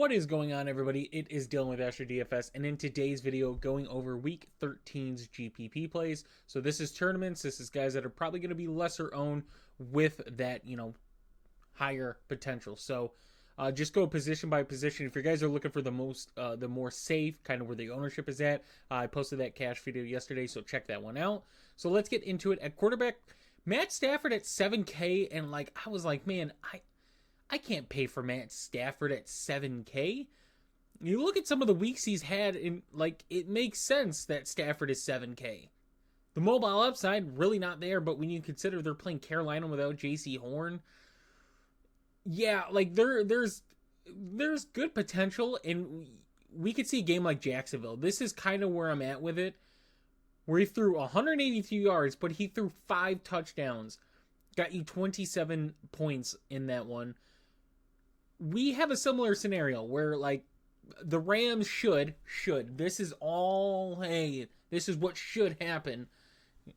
What is going on, everybody? It is Dylan with Astrodfs, and in today's video, going over Week 13's GPP plays. So this is tournaments. This is guys that are probably going to be lesser owned with that, higher potential. So just go position by position. If you guys are looking for the more safe, kind of where the ownership is at, I posted that cash video yesterday, so check that one out. So let's get into it. At quarterback, Matt Stafford at 7K, and I was like, man, I can't pay for Matt Stafford at 7K. You look at some of the weeks he's had, and it makes sense that Stafford is 7K. The mobile upside, really not there, but when you consider they're playing Carolina without J.C. Horn, yeah, there's good potential, and we could see a game like Jacksonville. This is kind of where I'm at with it, where he threw 182 yards, but he threw 5 touchdowns. Got you 27 points in that one. We have a similar scenario where the Rams should this is all, hey, this is what should happen,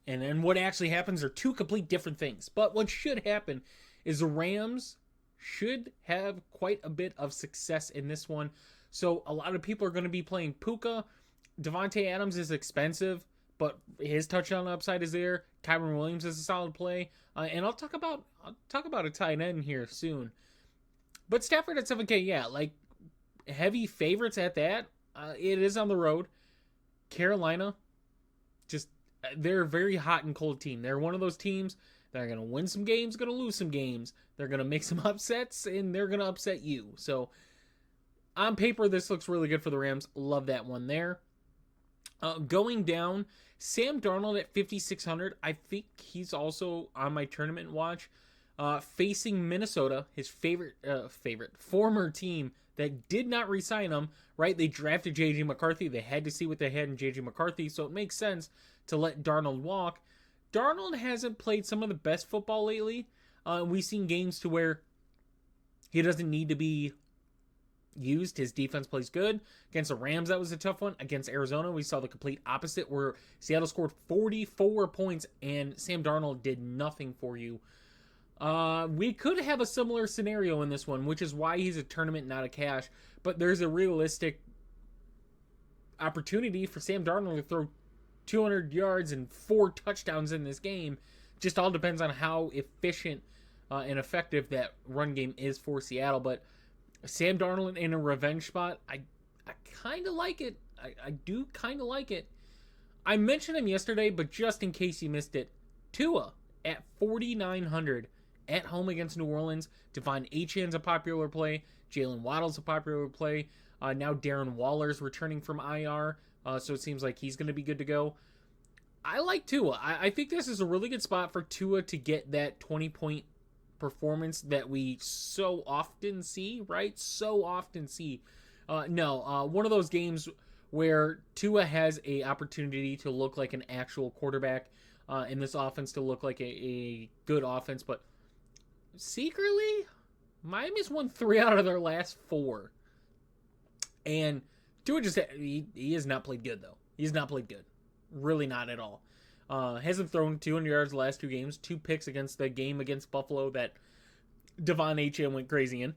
and then what actually happens are two complete different things. But what should happen is the Rams should have quite a bit of success in this one. So a lot of people are going to be playing Puka. Devontae Adams is expensive, but his touchdown upside is there. Kyron Williams is a solid play, and I'll talk about a tight end here soon. But Stafford at 7K, yeah, heavy favorites at that. It is on the road. Carolina, they're a very hot and cold team. They're one of those teams that are going to win some games, going to lose some games. They're going to make some upsets, and they're going to upset you. So, on paper, this looks really good for the Rams. Love that one there. Going down, Sam Darnold at 5,600. I think he's also on my tournament watch. Facing Minnesota, his former team that did not re-sign him, right? They drafted J.J. McCarthy. They had to see what they had in J.J. McCarthy, so it makes sense to let Darnold walk. Darnold hasn't played some of the best football lately. We've seen games to where he doesn't need to be used. His defense plays good. Against the Rams, that was a tough one. Against Arizona, we saw the complete opposite, where Seattle scored 44 points and Sam Darnold did nothing for you. We could have a similar scenario in this one, which is why he's a tournament, not a cash. But there's a realistic opportunity for Sam Darnold to throw 200 yards and 4 touchdowns in this game. Just all depends on how efficient and effective that run game is for Seattle. But Sam Darnold in a revenge spot, I kind of like it. I do kind of like it. I mentioned him yesterday, but just in case you missed it, Tua at 4,900 at home against New Orleans. Devon Achane's a popular play. Jalen Waddle's a popular play. Now Darren Waller's returning from IR, so it seems like he's going to be good to go. I like Tua. I think this is a really good spot for Tua to get that 20-point performance that we so often see, right? So often see. One of those games where Tua has a opportunity to look like an actual quarterback, in this offense to look like a good offense, but secretly, Miami's won 3 out of their last 4. And Tua he has not played good, though. He's not played good. Really not at all. Hasn't thrown 200 yards the last 2 games. 2 picks against the game against Buffalo that Devon Achane went crazy in.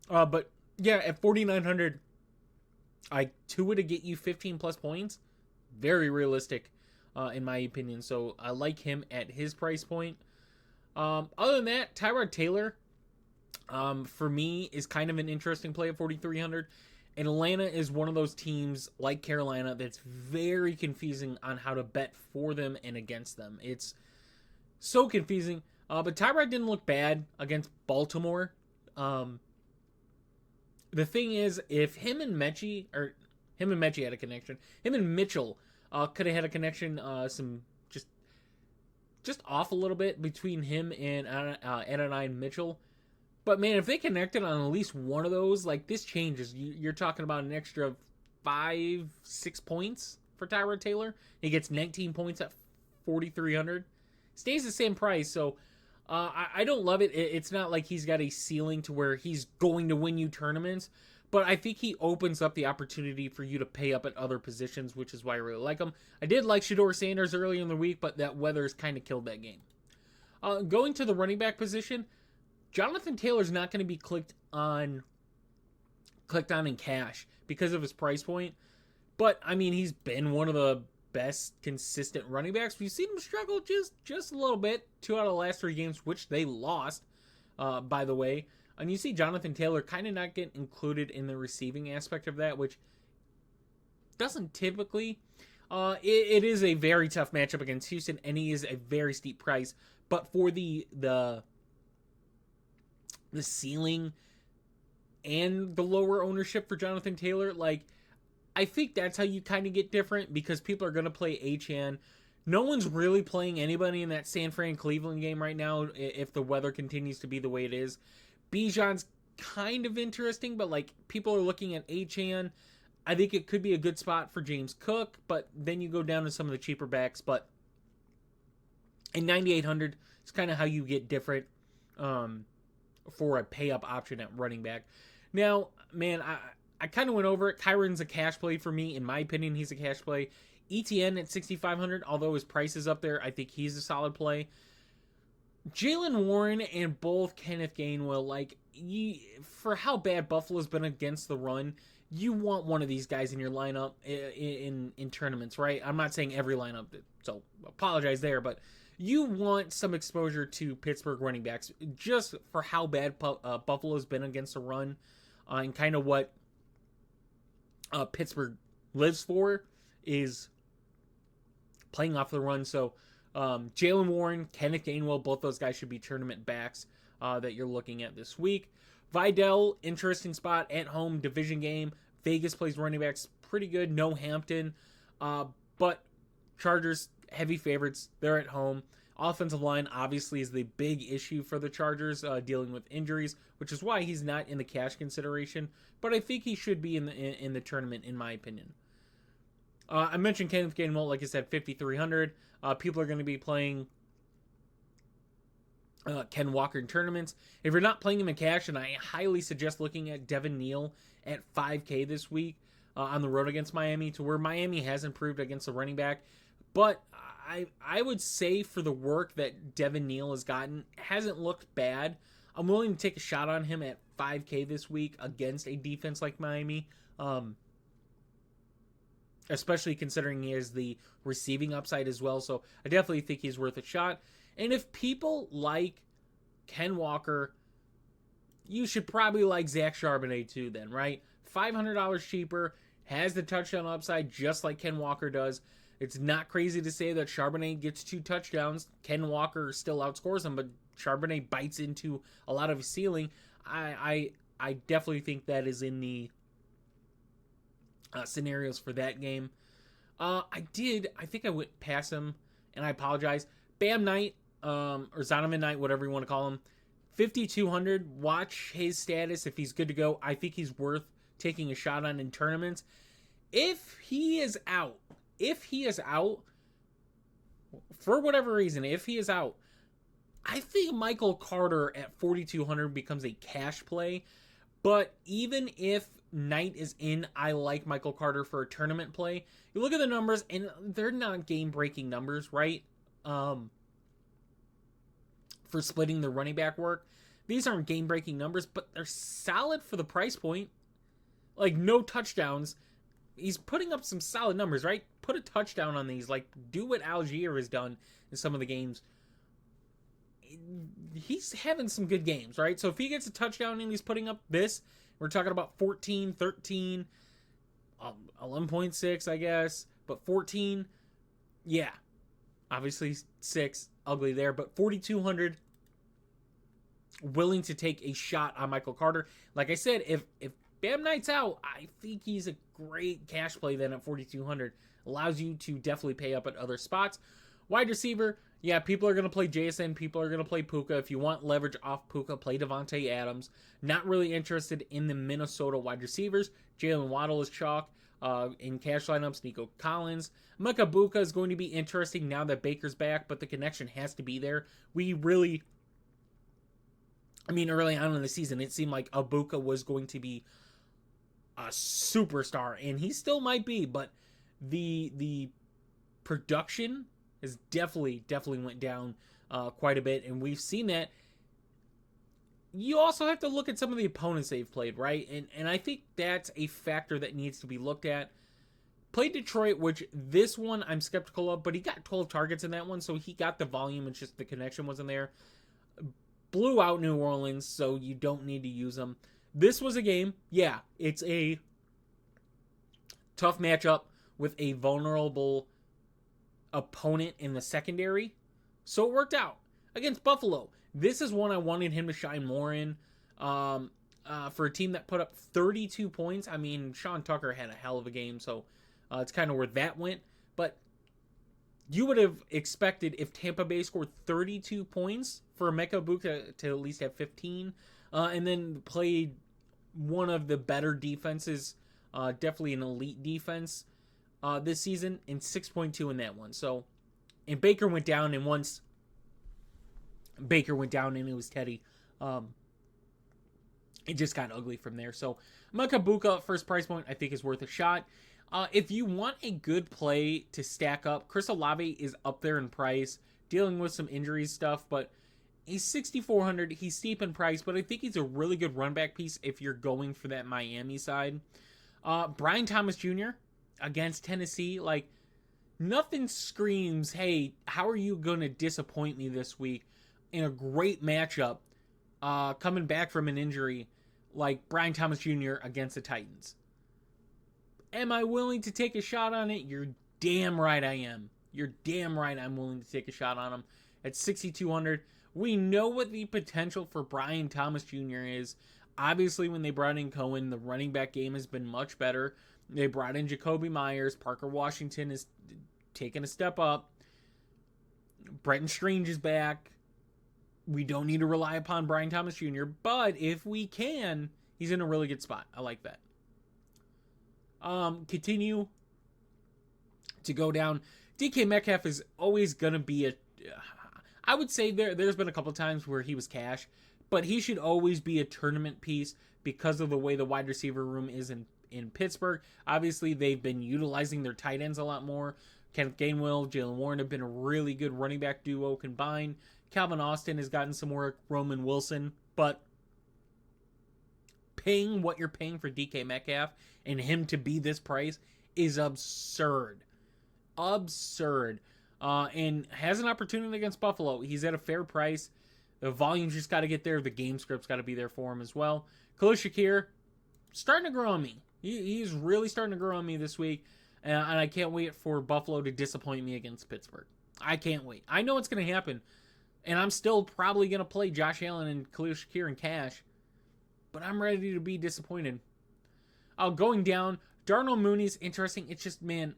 But yeah, at 4,900, Tua to get you 15 plus points, very realistic, in my opinion. So I like him at his price point. Other than that, Tyrod Taylor, for me, is kind of an interesting play at 4,300. Atlanta is one of those teams like Carolina that's very confusing on how to bet for them and against them. It's so confusing. But Tyrod didn't look bad against Baltimore. The thing is, if him and Mechie had a connection, him and Mitchell could have had a connection, some just off a little bit between him and Adonai Mitchell. But man, if they connected on at least one of those, this changes. You're talking about an extra 5-6 points for Tyrod Taylor. He gets 19 points at 4,300. Stays the same price, so I don't love it. It's not like he's got a ceiling to where he's going to win you tournaments. But I think he opens up the opportunity for you to pay up at other positions, which is why I really like him. I did like Shedeur Sanders earlier in the week, but that weather's kind of killed that game. Going to the running back position, Jonathan Taylor's not going to be clicked on clicked on in cash because of his price point. But I mean, he's been one of the best consistent running backs. We've seen him struggle just a little bit. 2 out of the last 3 games, which they lost, by the way. And you see Jonathan Taylor kind of not get included in the receiving aspect of that, which doesn't typically. It is a very tough matchup against Houston, and he is a very steep price. But for the ceiling and the lower ownership for Jonathan Taylor, like, I think that's how you kind of get different, because people are going to play Achane. No one's really playing anybody in that San Fran Cleveland game right now if the weather continues to be the way it is. Bijan's kind of interesting, but like, people are looking at Achane. I think it could be a good spot for James Cook, but then you go down to some of the cheaper backs. But in 9,800, it's kind of how you get different for a pay-up option at running back. Now, man, I kind of went over it. Kyron's a cash play for me. In my opinion, he's a cash play. ETN at 6,500, although his price is up there, I think he's a solid play. Jaylen Warren and both Kenneth Gainwell, like, for how bad Buffalo's been against the run, you want one of these guys in your lineup in tournaments, right? I'm not saying every lineup, so apologize there, but you want some exposure to Pittsburgh running backs just for how bad Buffalo's been against the run, and kind of what Pittsburgh lives for is playing off the run. So Jaylen Warren, Kenneth Gainwell, both those guys should be tournament backs that you're looking at this week. Vidal, interesting spot at home, division game. Vegas plays running backs pretty good. No Hampton. But Chargers, heavy favorites. They're at home. Offensive line, obviously, is the big issue for the Chargers, dealing with injuries, which is why he's not in the cash consideration. But I think he should be in the tournament, in my opinion. I mentioned Kenneth Gainwell, like I said, 5,300. People are going to be playing Ken Walker in tournaments. If you're not playing him in cash, and I highly suggest looking at Devin Neal at 5K this week on the road against Miami, to where Miami has improved against the running back. But I would say for the work that Devin Neal has gotten, hasn't looked bad. I'm willing to take a shot on him at 5K this week against a defense like Miami. Especially considering he has the receiving upside as well. So I definitely think he's worth a shot. And if people like Ken Walker, you should probably like Zach Charbonnet too then, right? $500 cheaper, has the touchdown upside just like Ken Walker does. It's not crazy to say that Charbonnet gets 2 touchdowns. Ken Walker still outscores him, but Charbonnet bites into a lot of his ceiling. I definitely think that is in the scenarios for that game. I think I went past him, and I apologize. Bam Knight, or Zonovan Knight, whatever you want to call him, 5,200. Watch his status. If he's good to go, I think he's worth taking a shot on in tournaments. If he is out, for whatever reason, I think Michael Carter at 4,200 becomes a cash play. But even if Knight is in, I like Michael Carter for a tournament play. You look at the numbers, and they're not game-breaking numbers, right? For splitting the running back work. These aren't game-breaking numbers, but they're solid for the price point. Like, no touchdowns. He's putting up some solid numbers, right? Put a touchdown on these. Like, do what Algier has done in some of the games. He's having some good games, right? So if he gets a touchdown and he's putting up this, we're talking about 14, 13, 11.6, I guess. But 14, yeah. Obviously, 6, ugly there. But 4,200, willing to take a shot on Michael Carter. Like I said, if Bam Knight's out, I think he's a great cash play then at 4,200. Allows you to definitely pay up at other spots. Wide receiver, yeah, people are going to play JSN. People are going to play Puka. If you want leverage off Puka, play Devontae Adams. Not really interested in the Minnesota wide receivers. Jalen Waddle is chalk. In cash lineups, Nico Collins. Micah Buka is going to be interesting now that Baker's back, but the connection has to be there. Early on in the season, it seemed like Abuka was going to be a superstar, and he still might be, but the production has definitely went down quite a bit, and we've seen that. you also have to look at some of the opponents they've played, right? And I think that's a factor that needs to be looked at. Played Detroit, which this one I'm skeptical of, but he got 12 targets in that one, so he got the volume. It's just the connection wasn't there. Blew out New Orleans, so you don't need to use them. This was a game, yeah, it's a tough matchup with a vulnerable opponent in the secondary, so it worked out. Against Buffalo, this is one I wanted him to shine more in. For a team that put up 32 points, I mean, Sean Tucker had a hell of a game, so it's kind of where that went. But you would have expected if Tampa Bay scored 32 points for Emeka Egbuka to at least have 15, and then played one of the better defenses, definitely an elite defense this season, and 6.2 in that one. So, and Baker went down, and once Baker went down and it was Teddy, it just got ugly from there. So, Emeka Egbuka, first price point, I think is worth a shot. If you want a good play to stack up, Chris Olave is up there in price, dealing with some injuries stuff, but he's 6,400. He's steep in price, but I think he's a really good run back piece if you're going for that Miami side. Brian Thomas Jr. against Tennessee, like, nothing screams, hey, how are you going to disappoint me this week in a great matchup coming back from an injury like Brian Thomas Jr. against the Titans? Am I willing to take a shot on it? You're damn right I am. You're damn right I'm willing to take a shot on him. At 6,200, we know what the potential for Brian Thomas Jr. is. Obviously, when they brought in Cohen, the running back game has been much better. They brought in Jacoby Myers. Parker Washington is taking a step up. Brenton Strange is back. We don't need to rely upon Brian Thomas Jr., but if we can, he's in a really good spot. I like that. Continue to go down. DK Metcalf is always going to be I would say there's been a couple times where he was cash, but he should always be a tournament piece because of the way the wide receiver room is in Pittsburgh. Obviously, they've been utilizing their tight ends a lot more. Kenneth Gainwell, Jalen Warren have been a really good running back duo combined. Calvin Austin has gotten some work. Roman Wilson, but paying what you're paying for DK Metcalf and him to be this price is absurd. Absurd. And has an opportunity against Buffalo. He's at a fair price. The volume's just got to get there. The game script's got to be there for him as well. Khalil Shakir, starting to grow on me. He's really starting to grow on me this week. And I can't wait for Buffalo to disappoint me against Pittsburgh. I can't wait. I know it's going to happen. And I'm still probably going to play Josh Allen and Khalil Shakir in cash. But I'm ready to be disappointed. Going down, Darnell Mooney's interesting. It's just, man,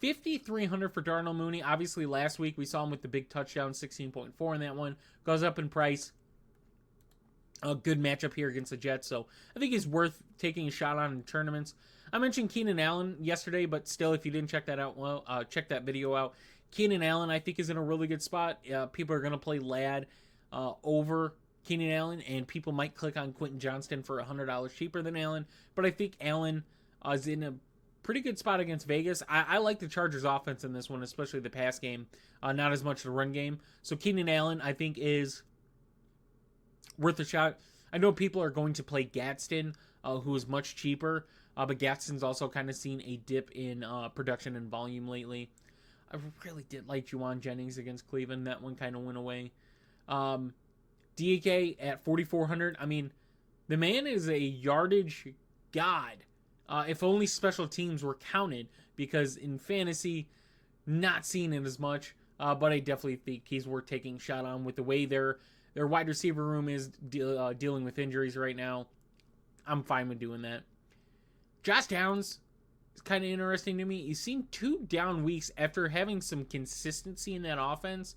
5,300 for Darnell Mooney. Obviously, last week we saw him with the big touchdown, 16.4 in that one. Goes up in price. A good matchup here against the Jets, so I think he's worth taking a shot on in tournaments. I mentioned Keenan Allen yesterday, but still, if you didn't check that out, well, check that video out. Keenan Allen, I think, is in a really good spot. People are going to play Ladd over Keenan Allen, and people might click on Quentin Johnston for $100 cheaper than Allen, but I think Allen is in a pretty good spot against Vegas. I like the Chargers offense in this one, especially the pass game, not as much the run game. So Keenan Allen, I think, is worth a shot. I know people are going to play Gadsden, who is much cheaper, but Gadsden's also kind of seen a dip in production and volume lately. I really did like Juwan Jennings against Cleveland. That one kind of went away. DK at 4,400. I mean, the man is a yardage god. If only special teams were counted, because in fantasy, not seeing it as much. But I definitely think he's worth taking a shot on with the way their wide receiver room is dealing with injuries right now. I'm fine with doing that. Josh Downs is kind of interesting to me. He's seen 2 down weeks after having some consistency in that offense.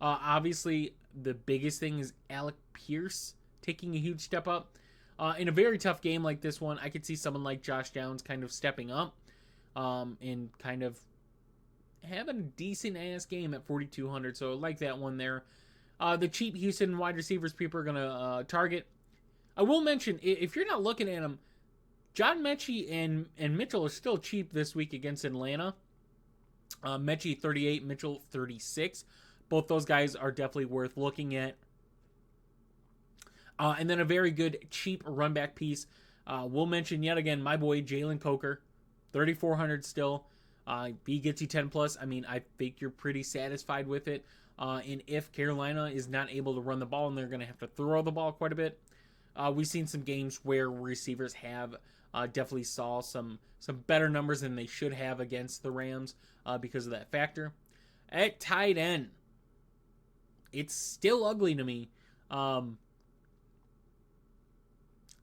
Obviously, the biggest thing is Alec Pierce taking a huge step up. In a very tough game like this one, I could see someone like Josh Downs kind of stepping up and kind of having a decent-ass game at 4,200. So I like that one there. The cheap Houston wide receivers people are going to target. I will mention, if you're not looking at them, John Mechie and Mitchell are still cheap this week against Atlanta. Mechie 38, Mitchell 36. Both those guys are definitely worth looking at. And then a very good cheap run back piece. We'll mention yet again my boy Jalen Coker, 3,400 still. He gets you 10 plus. I mean, I think you're pretty satisfied with it. And if Carolina is not able to run the ball and they're going to have to throw the ball quite a bit, we've seen some games where receivers have definitely saw some better numbers than they should have against the Rams because of that factor. At tight end, it's still ugly to me. I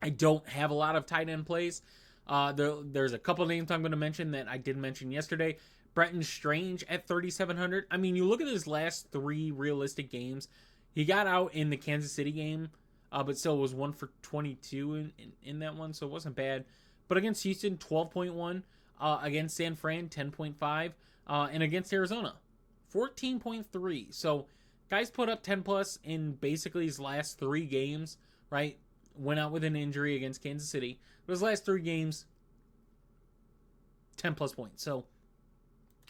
don't have a lot of tight end plays. There's a couple names I'm going to mention that I did mention yesterday. Brenton Strange at 3,700. I mean, you look at his last 3 realistic games. He got out in the Kansas City game, but still was 1 for 22 in that one, so it wasn't bad. But against Houston, 12.1. Against San Fran, 10.5. And against Arizona, 14.3. So guys put up 10 plus in basically his last 3 games, right? Went out with an injury against Kansas City. But his last 3 games, 10 plus points. So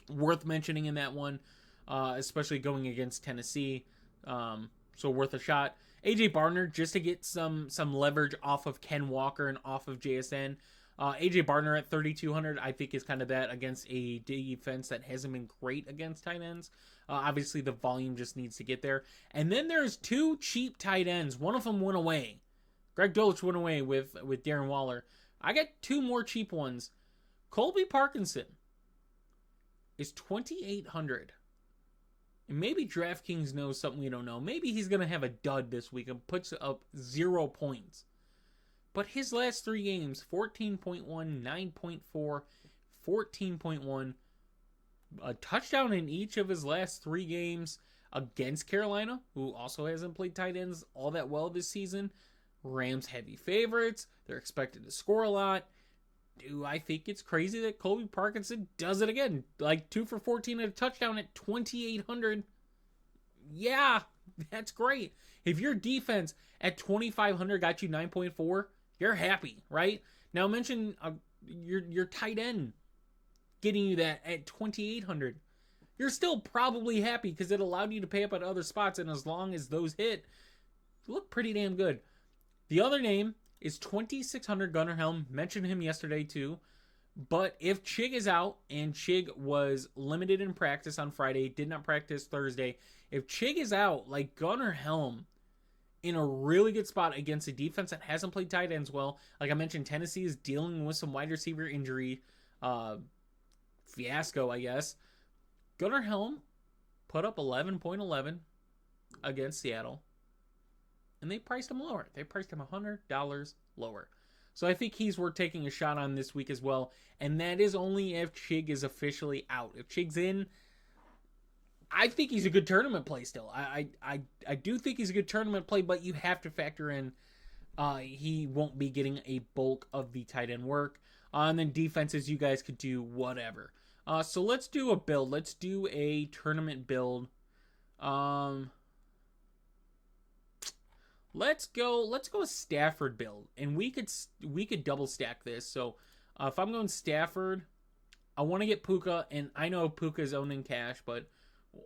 worth mentioning in that one, especially going against Tennessee. So worth a shot. AJ Barner, just to get some leverage off of Ken Walker and off of JSN. AJ Barner at 3,200, I think is kind of that against a defense that hasn't been great against tight ends. Obviously, the volume just needs to get there. And then there's 2 cheap tight ends. One of them went away. Greg Dulcich went away with Darren Waller. I got 2 more cheap ones. Colby Parkinson is 2,800. And maybe DraftKings knows something we don't know. Maybe he's going to have a dud this week and puts up 0 points. But his last 3 games, 14.1, 9.4, 14.1. A touchdown in each of his last 3 games against Carolina, who also hasn't played tight ends all that well this season. Rams heavy favorites. They're expected to score a lot. Do I think it's crazy that Colby Parkinson does it again? Like 2 for 14 and a touchdown at 2,800. Yeah, that's great. If your defense at 2,500 got you 9.4, you're happy, right? Now mention your tight end getting you that at 2,800. You're still probably happy because it allowed you to pay up at other spots, and as long as those hit, you look pretty damn good. The other name is 2,600 Gunnar Helm. Mentioned him yesterday too. But if Chig is out, and Chig was limited in practice on Friday, did not practice Thursday. If Chig is out, like Gunnar Helm, in a really good spot against a defense that hasn't played tight ends well. Like I mentioned, Tennessee is dealing with some wide receiver injury fiasco, I guess. Gunnar Helm put up 11.11 against Seattle. And they priced him lower. They priced him $100 lower. So I think he's worth taking a shot on this week as well. And that is only if Chig is officially out. If Chig's in, I think he's a good tournament play still. I do think he's a good tournament play, but you have to factor in he won't be getting a bulk of the tight end work. And then defenses, you guys could do whatever. So let's do a build. Let's do a tournament build. Let's go a Stafford build, and we could double stack this. So if I'm going Stafford, I want to get Puka, and I know Puka is owned in cash, but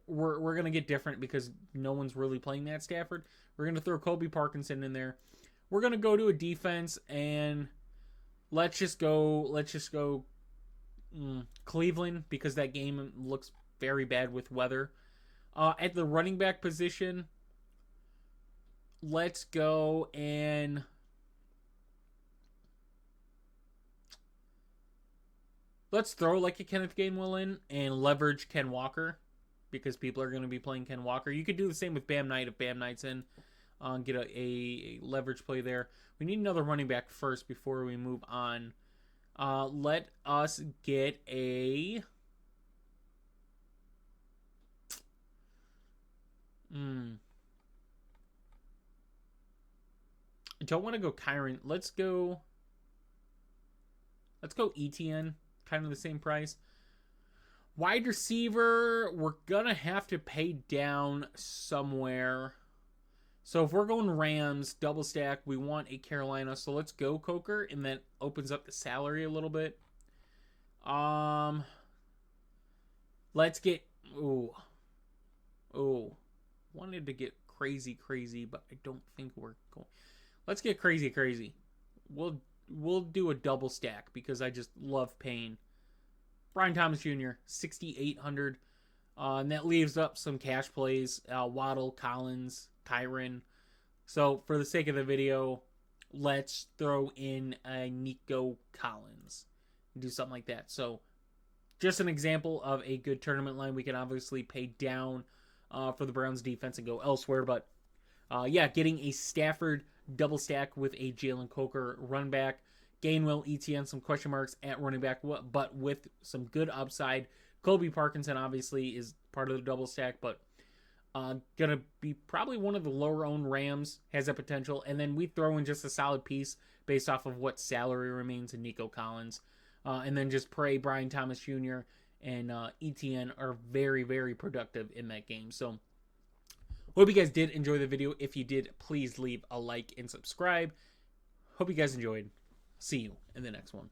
we're gonna get different because no one's really playing that Stafford. We're gonna throw Colby Parkinson in there. We're gonna go to a defense, and let's just go Cleveland, because that game looks very bad with weather. At the running back position, let's go and let's throw like a Kenneth Gainwell in and leverage Ken Walker, because people are going to be playing Ken Walker. You could do the same with Bam Knight if Bam Knight's in. Get a leverage play there. We need another running back first before we move on. Let us get a... I don't want to go Kyron. Let's go ETN. Kind of the same price. Wide receiver, we're going to have to pay down somewhere. So if we're going Rams, double stack, we want a Carolina. So let's go Coker, and that opens up the salary a little bit. Let's get... Wanted to get crazy, but I don't think we're going... let's get crazy. We'll do a double stack because I just love paying. Brian Thomas Jr. 6,800. And that leaves up some cash plays. Waddle, Collins, Kyron. So for the sake of the video, let's throw in a Nico Collins. Do something like that. So just an example of a good tournament line. We can obviously pay down for the Browns defense and go elsewhere. But yeah, getting a Stafford double stack with a Jalen Coker run back. Gainwell, ETN, some question marks at running back, but with some good upside. Kobe Parkinson obviously is part of the double stack, but gonna be probably one of the lower owned Rams, has that potential. And then we throw in just a solid piece based off of what salary remains in Nico Collins. And then just pray Brian Thomas Jr. and ETN are very productive in that game. So hope you guys did enjoy the video. If you did, please leave a like and subscribe. Hope you guys enjoyed. See you in the next one.